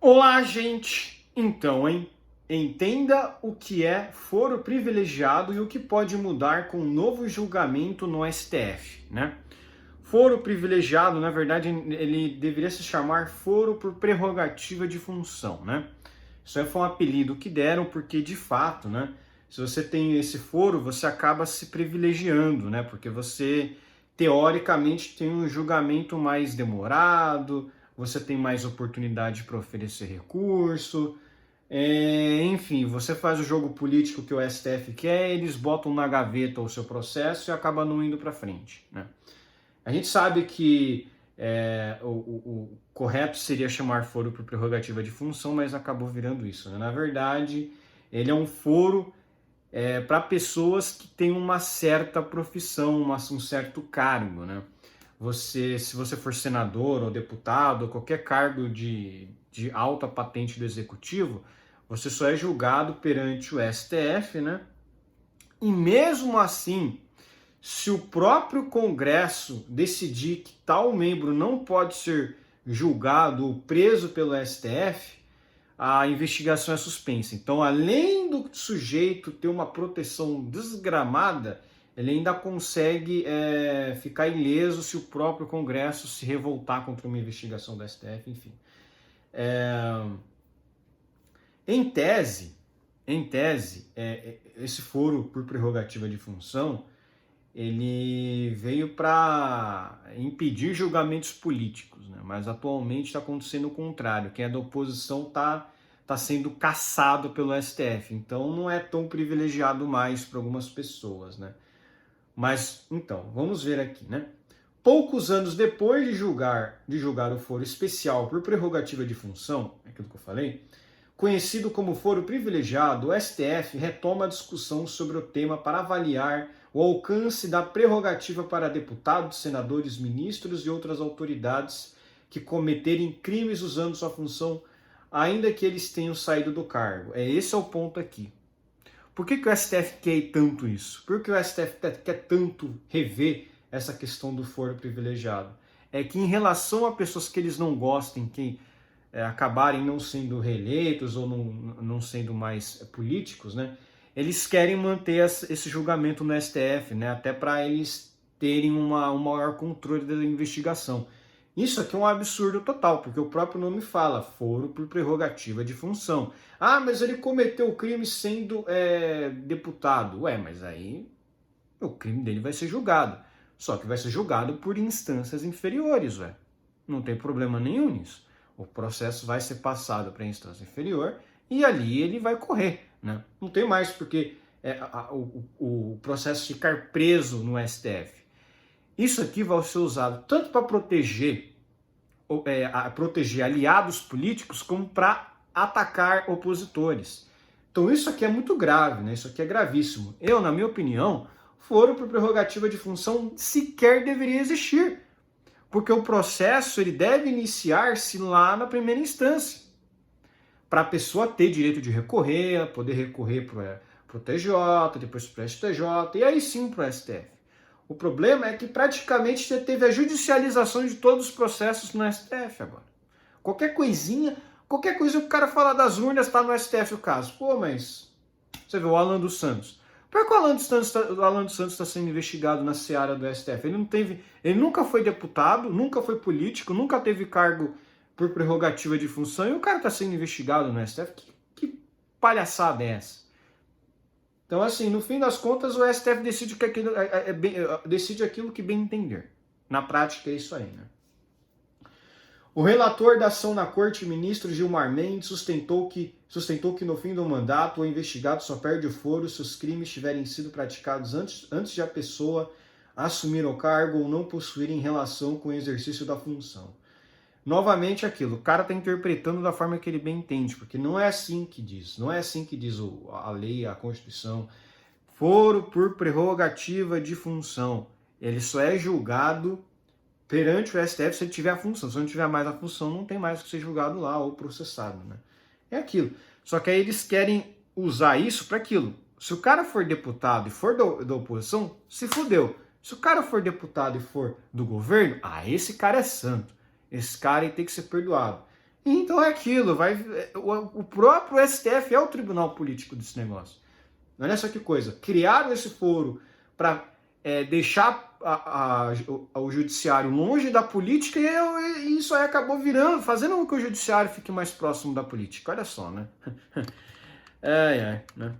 Olá, gente! Então, hein? Entenda o que é foro privilegiado e o que pode mudar com um novo julgamento no STF, né? Foro privilegiado, na verdade, ele deveria se chamar foro por prerrogativa de função, né? Isso aí foi um apelido que deram porque, de fato, né? Se você tem esse foro, você acaba se privilegiando, né? Porque você, teoricamente, tem um julgamento mais demorado, você tem mais oportunidade para oferecer recurso, enfim, você faz o jogo político que o STF quer, eles botam na gaveta o seu processo e acaba não indo para frente, né? A gente sabe que o correto seria chamar foro por prerrogativa de função, mas acabou virando isso, né? Na verdade, ele é um foro para pessoas que têm uma certa profissão, um certo cargo, né? Se você for senador ou deputado, ou qualquer cargo de alta patente do executivo, você só é julgado perante o STF, né? E mesmo assim, se o próprio Congresso decidir que tal membro não pode ser julgado ou preso pelo STF, a investigação é suspensa. Então, além do sujeito ter uma proteção desgramada, ele ainda consegue ficar ileso se o próprio Congresso se revoltar contra uma investigação do STF, enfim. Em tese, esse foro por prerrogativa de função, ele veio para impedir julgamentos políticos, né? Mas atualmente está acontecendo o contrário. Quem é da oposição tá sendo caçado pelo STF. Então não é tão privilegiado mais para algumas pessoas, né? Mas então, vamos ver aqui, né? Poucos anos depois de julgar o foro especial por prerrogativa de função, aquilo que eu falei, conhecido como foro privilegiado, o STF retoma a discussão sobre o tema para avaliar o alcance da prerrogativa para deputados, senadores, ministros e outras autoridades que cometerem crimes usando sua função, ainda que eles tenham saído do cargo. Esse é o ponto aqui. Por que o STF quer tanto isso? Por que o STF quer tanto rever essa questão do foro privilegiado? É que em relação a pessoas que eles não gostem, que acabarem não sendo reeleitos ou não sendo mais políticos, né? Eles querem manter esse julgamento no STF, né? Até para eles terem um maior controle da investigação. Isso aqui é um absurdo total, porque o próprio nome fala, foro por prerrogativa de função. Ah, mas ele cometeu o crime sendo deputado. Ué, mas aí o crime dele vai ser julgado. Só que vai ser julgado por instâncias inferiores, ué. Não tem problema nenhum nisso. O processo vai ser passado para a instância inferior e ali ele vai correr, né? Não tem mais porque o processo ficar preso no STF. Isso aqui vai ser usado tanto para proteger aliados políticos como para atacar opositores. Então isso aqui é muito grave, né? Isso aqui é gravíssimo. Na minha opinião, foro por prerrogativa de função sequer deveria existir, porque o processo ele deve iniciar-se lá na primeira instância, para a pessoa ter direito de recorrer, poder recorrer para o TJ, depois para o STJ e aí sim para o STF. O problema é que praticamente você teve a judicialização de todos os processos no STF agora. Qualquer coisa que o cara fala das urnas está no STF o caso. Pô, mas você vê o Alan dos Santos. Por que o Alan dos Santos está sendo investigado na seara do STF? Ele nunca foi deputado, nunca foi político, nunca teve cargo por prerrogativa de função e o cara está sendo investigado no STF. Que palhaçada é essa? Então, assim, no fim das contas, o STF decide aquilo que bem entender. Na prática, é isso aí, né? O relator da ação na corte, ministro Gilmar Mendes, sustentou que no fim do mandato o investigado só perde o foro se os crimes tiverem sido praticados antes de a pessoa assumir o cargo ou não possuírem relação com o exercício da função. Novamente aquilo, o cara está interpretando da forma que ele bem entende, porque não é assim que diz, a lei, a Constituição. Foro por prerrogativa de função. Ele só é julgado perante o STF se ele tiver a função. Se não tiver mais a função, não tem mais que ser julgado lá ou processado, né? É aquilo. Só que aí eles querem usar isso para aquilo. Se o cara for deputado e for da oposição, se fudeu. Se o cara for deputado e for do governo, esse cara é santo. Esse cara aí tem que ser perdoado. Então é aquilo, o próprio STF é o tribunal político desse negócio. Olha só que coisa, criaram esse foro para deixar o judiciário longe da política e isso aí acabou fazendo com que o judiciário fique mais próximo da política. Olha só, né? Né?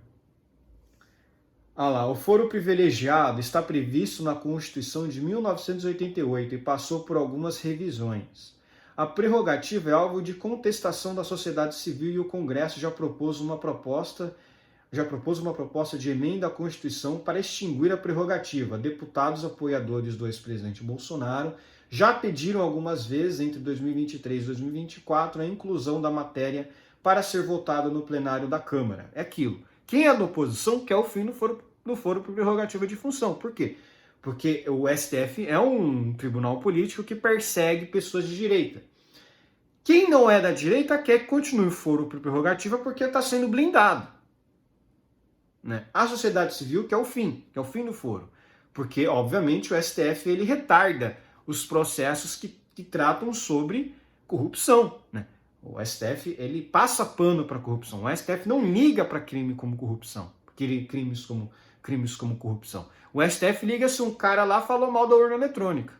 Ah lá, o foro privilegiado está previsto na Constituição de 1988 e passou por algumas revisões. A prerrogativa é alvo de contestação da sociedade civil e o Congresso já propôs uma proposta de emenda à Constituição para extinguir a prerrogativa. Deputados apoiadores do ex-presidente Bolsonaro já pediram algumas vezes, entre 2023 e 2024, a inclusão da matéria para ser votada no plenário da Câmara. É aquilo. Quem é da oposição quer o fim do foro por prerrogativa de função. Por quê? Porque o STF é um tribunal político que persegue pessoas de direita. Quem não é da direita quer que continue o foro por prerrogativa porque está sendo blindado. Né? A sociedade civil quer o fim do foro. Porque, obviamente, o STF ele retarda os processos que tratam sobre corrupção. Né? O STF ele passa pano para corrupção. O STF não liga para crime como corrupção. Crimes como corrupção. O STF liga se um cara lá falou mal da urna eletrônica.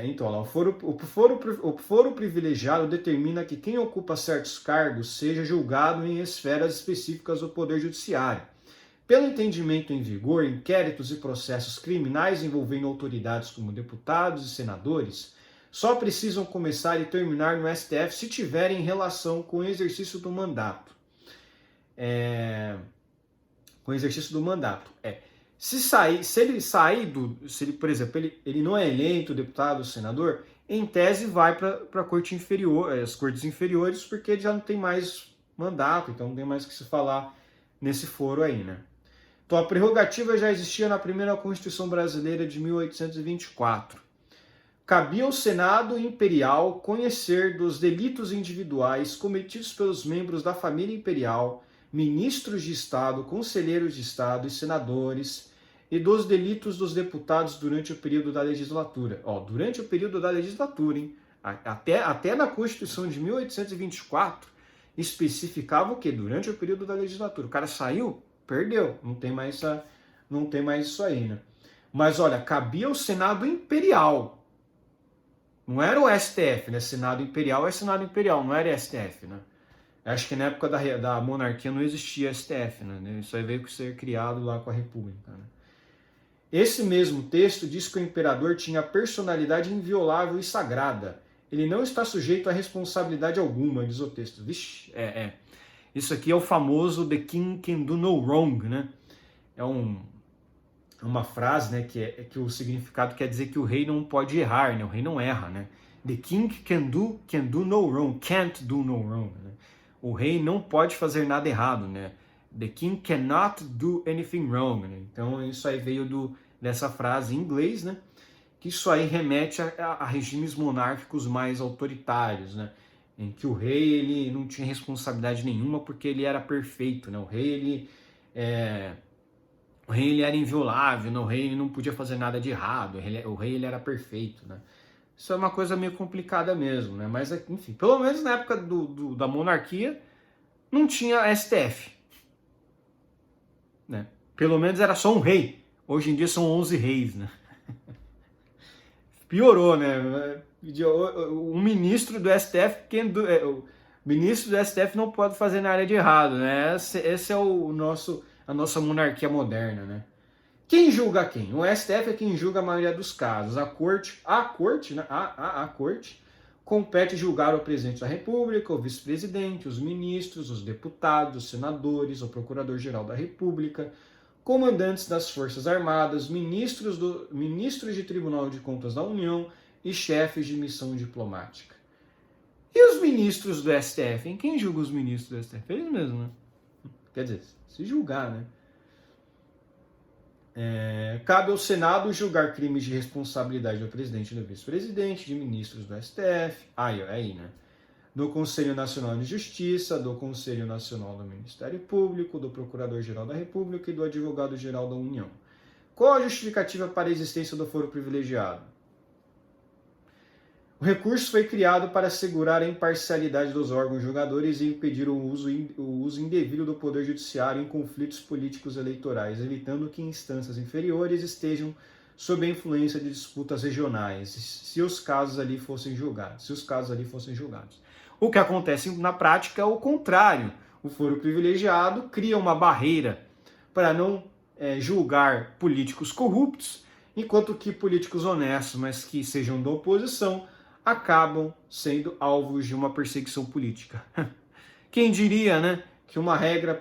Então, lá, o foro privilegiado determina que quem ocupa certos cargos seja julgado em esferas específicas do Poder Judiciário. Pelo entendimento em vigor, inquéritos e processos criminais envolvendo autoridades como deputados e senadores só precisam começar e terminar no STF se tiverem relação com o exercício do mandato. Se ele, por exemplo, ele não é eleito deputado ou senador, em tese vai para a corte inferior, as cortes inferiores, porque ele já não tem mais mandato, então não tem mais o que se falar nesse foro aí, né? Então a prerrogativa já existia na primeira Constituição Brasileira de 1824. Cabia ao Senado Imperial conhecer dos delitos individuais cometidos pelos membros da família imperial, ministros de Estado, conselheiros de Estado e senadores, e dos delitos dos deputados durante o período da legislatura. Durante o período da legislatura, hein? Até na Constituição de 1824, especificava o quê? Durante o período da legislatura. O cara saiu, perdeu. Não tem mais isso aí, né? Mas olha, cabia ao Senado Imperial. Não era o STF, né? Senado Imperial é Senado Imperial, não era STF, né? Acho que na época da monarquia não existia STF, né? Isso aí veio ser criado lá com a República, né? Esse mesmo texto diz que o imperador tinha personalidade inviolável e sagrada. Ele não está sujeito a responsabilidade alguma, diz o texto. Vixe, Isso aqui é o famoso The King Can Do No Wrong, né? É uma frase, né, que o significado quer dizer que o rei não pode errar, né? O rei não erra, né? The King can do no wrong, can't do no wrong, né? O rei não pode fazer nada errado, né? The king cannot do anything wrong, né? Então isso aí veio dessa frase em inglês, né? Que isso aí remete a regimes monárquicos mais autoritários, né? Em que o rei ele não tinha responsabilidade nenhuma porque ele era perfeito, né? O rei ele era inviolável, né? O rei ele não podia fazer nada de errado, o rei ele era perfeito, né? Isso é uma coisa meio complicada mesmo, né? Mas, enfim, pelo menos na época da monarquia, não tinha STF. Né? Pelo menos era só um rei. Hoje em dia são 11 reis, né? Piorou, né? O ministro do STF, o ministro do STF não pode fazer nada de errado, né? Esse é a nossa monarquia moderna, né? Quem julga quem? O STF é quem julga a maioria dos casos. A corte compete julgar o presidente da República, o vice-presidente, os ministros, os deputados, os senadores, o procurador-geral da República, comandantes das Forças Armadas, ministros de Tribunal de Contas da União e chefes de missão diplomática. E os ministros do STF? Hein? Quem julga os ministros do STF? Eles mesmos, né? Quer dizer, se julgar, né? Cabe ao Senado julgar crimes de responsabilidade do presidente e do vice-presidente, de ministros do STF, né? Do Conselho Nacional de Justiça, do Conselho Nacional do Ministério Público, do Procurador-Geral da República e do Advogado-Geral da União. Qual a justificativa para a existência do foro privilegiado? O recurso foi criado para assegurar a imparcialidade dos órgãos julgadores e impedir o uso indevido do Poder Judiciário em conflitos políticos eleitorais, evitando que instâncias inferiores estejam sob a influência de disputas regionais, se os casos ali fossem julgados. O que acontece na prática é o contrário. O foro privilegiado cria uma barreira para não julgar políticos corruptos, enquanto que políticos honestos, mas que sejam da oposição, acabam sendo alvos de uma perseguição política. Quem diria, né, que uma regra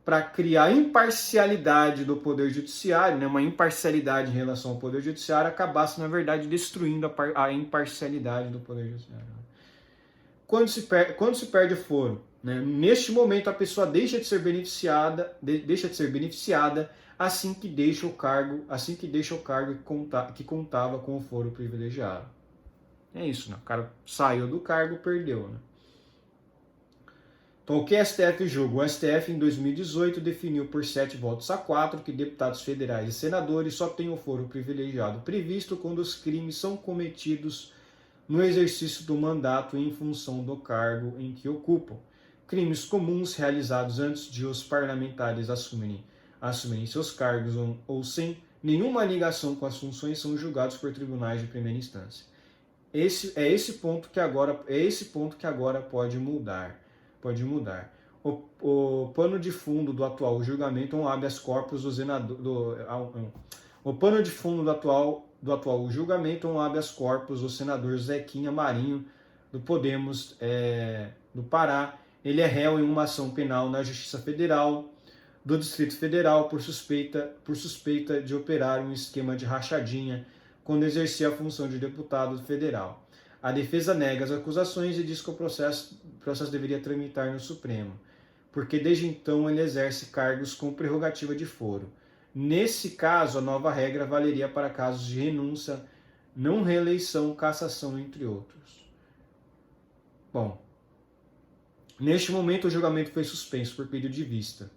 para criar imparcialidade do Poder Judiciário, né, uma imparcialidade em relação ao Poder Judiciário, acabasse, na verdade, destruindo a imparcialidade do Poder Judiciário. Quando se perde o foro, né, neste momento a pessoa deixa de ser beneficiada assim que deixa o cargo que contava com o foro privilegiado. É isso, né? O cara saiu do cargo, perdeu, né? Então, o que o STF julga? O STF, em 2018, definiu por 7 votos a 4 que deputados federais e senadores só têm o foro privilegiado previsto quando os crimes são cometidos no exercício do mandato em função do cargo em que ocupam. Crimes comuns realizados antes de os parlamentares assumirem seus cargos ou sem nenhuma ligação com as funções são julgados por tribunais de primeira instância. Esse ponto que agora pode mudar. O pano de fundo do atual julgamento é um habeas corpus do senador. O pano de fundo do atual julgamento é um habeas corpus do senador Zequinha Marinho do Podemos do Pará. Ele é réu em uma ação penal na Justiça Federal do Distrito Federal por suspeita de operar um esquema de rachadinha quando exercia a função de deputado federal. A defesa nega as acusações e diz que o processo deveria tramitar no Supremo, porque desde então ele exerce cargos com prerrogativa de foro. Nesse caso, a nova regra valeria para casos de renúncia, não reeleição, cassação, entre outros. Bom, neste momento o julgamento foi suspenso por pedido de vista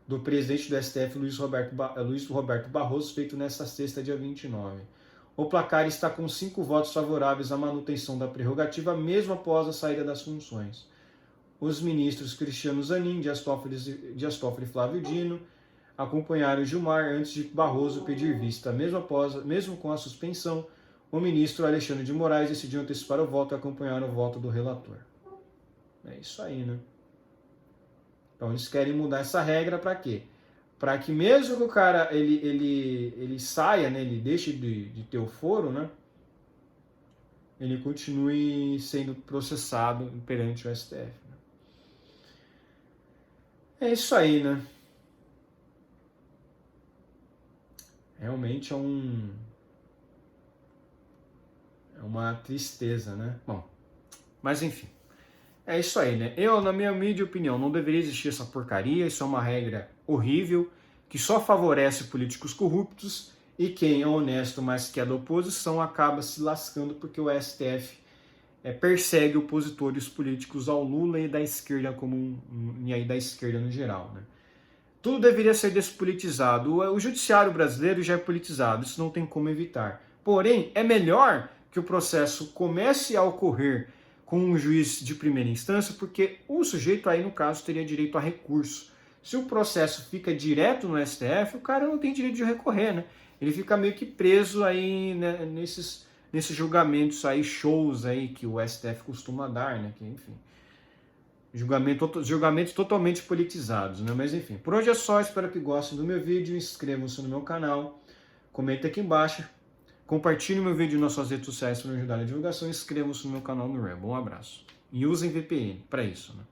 do presidente do STF, Luiz Roberto Barroso, feito nesta sexta, dia 29. O placar está com 5 votos favoráveis à manutenção da prerrogativa, mesmo após a saída das funções. Os ministros Cristiano Zanin, Dias Toffoli e Flávio Dino acompanharam Gilmar antes de Barroso pedir vista. Mesmo com a suspensão, o ministro Alexandre de Moraes decidiu antecipar o voto e acompanhar o voto do relator. É isso aí, né? Então eles querem mudar essa regra para quê? Para que mesmo que o cara ele saia, né, ele deixe de ter o foro, né, ele continue sendo processado perante o STF. Né? É isso aí, né? Realmente é uma tristeza, né? Bom, mas enfim. É isso aí, né? Eu, na minha humilde opinião, não deveria existir essa porcaria. Isso é uma regra horrível, que só favorece políticos corruptos e quem é honesto, mas que é da oposição, acaba se lascando porque o STF persegue opositores políticos ao Lula e da esquerda e aí da esquerda no geral, né? Tudo deveria ser despolitizado. O judiciário brasileiro já é politizado, isso não tem como evitar. Porém, é melhor que o processo comece a ocorrer com um juiz de primeira instância, porque o sujeito aí, no caso, teria direito a recurso. Se o processo fica direto no STF, o cara não tem direito de recorrer, né? Ele fica meio que preso aí, né, nesses julgamentos aí, shows aí que o STF costuma dar, né? Que, enfim, julgamentos totalmente politizados, né? Mas enfim, por hoje é só, espero que gostem do meu vídeo, inscrevam-se no meu canal, comentem aqui embaixo, compartilhem meu vídeo nas suas redes sociais para me ajudar na divulgação, inscrevam-se no meu canal no Rumble. Um abraço. E usem VPN para isso, né?